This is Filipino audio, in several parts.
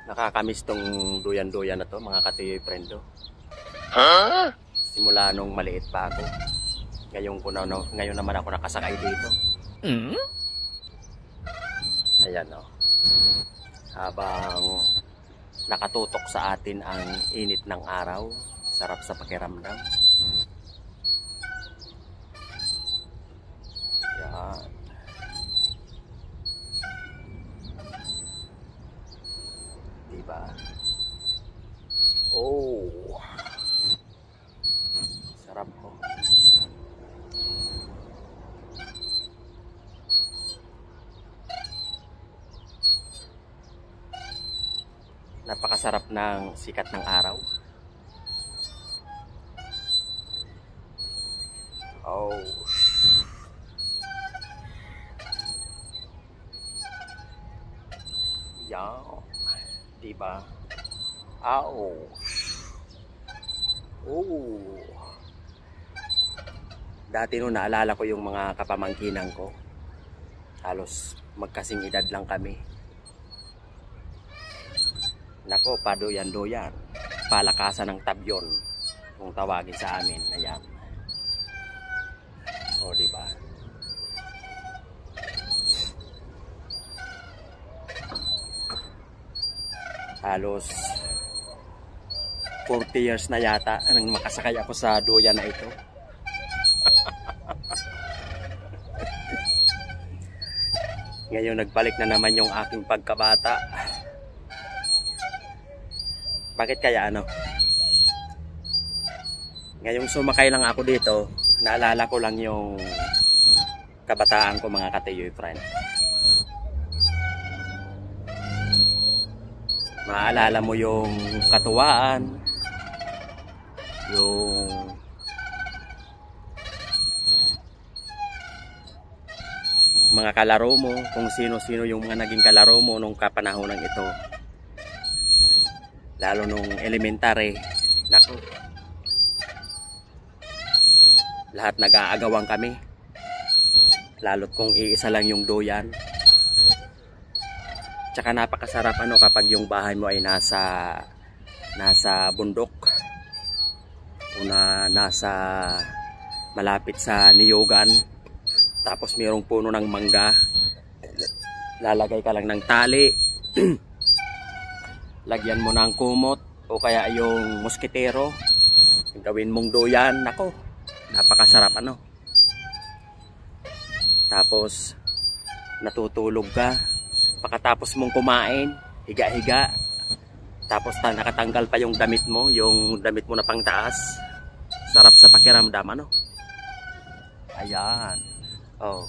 Nakakamiss tong duyan-duyan na to, mga katiyoy prendo. Huh? Simula nung maliit pa ako. Ngayon naman ako nakasakay dito. Ayan o. Habang nakatutok sa atin ang init ng araw, sarap sa pakiramdam. Yan. Diba? Oh. Sarap po. Napakasarap ng sikat ng araw. Oh. Yan. Diba? Ow. Oh. Dati nung naalala ko yung mga kapamangkinang ko. Halos magkasing edad lang kami. Nako, padoyan-doyan. Palakasan ng tabyon kung tawagin sa amin. Ayan. O, diba? Halos 40 years na yata nang makasakay ako sa doyan na ito. Ngayon nagbalik na naman yung aking pagkabata. Bakit kaya ano? Ngayong sumakay lang ako dito, naalala ko lang yung kabataan ko, mga katiyoy friend. Maalala mo yung katuwaan, yung mga kalaro mo, kung sino-sino yung mga naging kalaro mo nung kapanahonan ito. Lalo nung elementary, naku, lahat nag-aagawan kami. Lalo't kung iisa lang yung doyan. Tsaka napakasarap ano kapag yung bahay mo ay nasa bundok o nasa malapit sa niyogan, tapos mayroong puno ng mangga, lalagay ka lang ng tali, lagyan mo ng kumot o kaya yung moskitero, gawin mong doyan. Nako, napakasarap ano. Tapos natutulog ka pagkatapos mong kumain, higa-higa, tapos nakatanggal pa yung damit mo na pangtaas. Sarap sa pakiramdam ano. Ayan. Oh.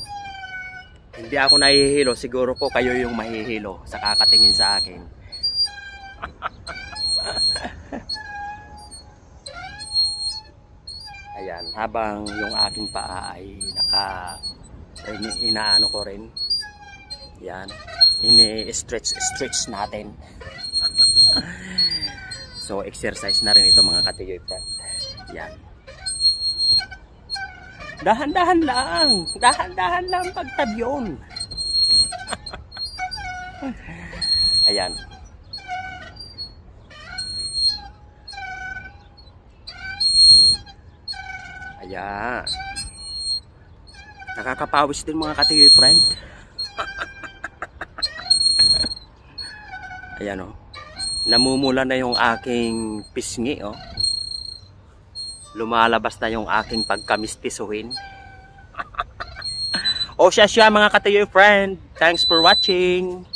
Hindi ako nahihilo, siguro po kayo yung mahihilo sa kakatingin sa akin. Ayan, habang yung aking paa ay inaano ko rin. Yan, ini-stretch natin. So exercise na rin ito, mga katiyoy friend. Yan. Dahan-dahan lang pagtabyon. Ayan. Ayan. Nakakapawis din, mga katiyoy friend. Ayan o. Namumula na yung aking pisngi o. Lumalabas na yung aking pagkamistisuhin. O siya mga katiyoy friend. Thanks for watching.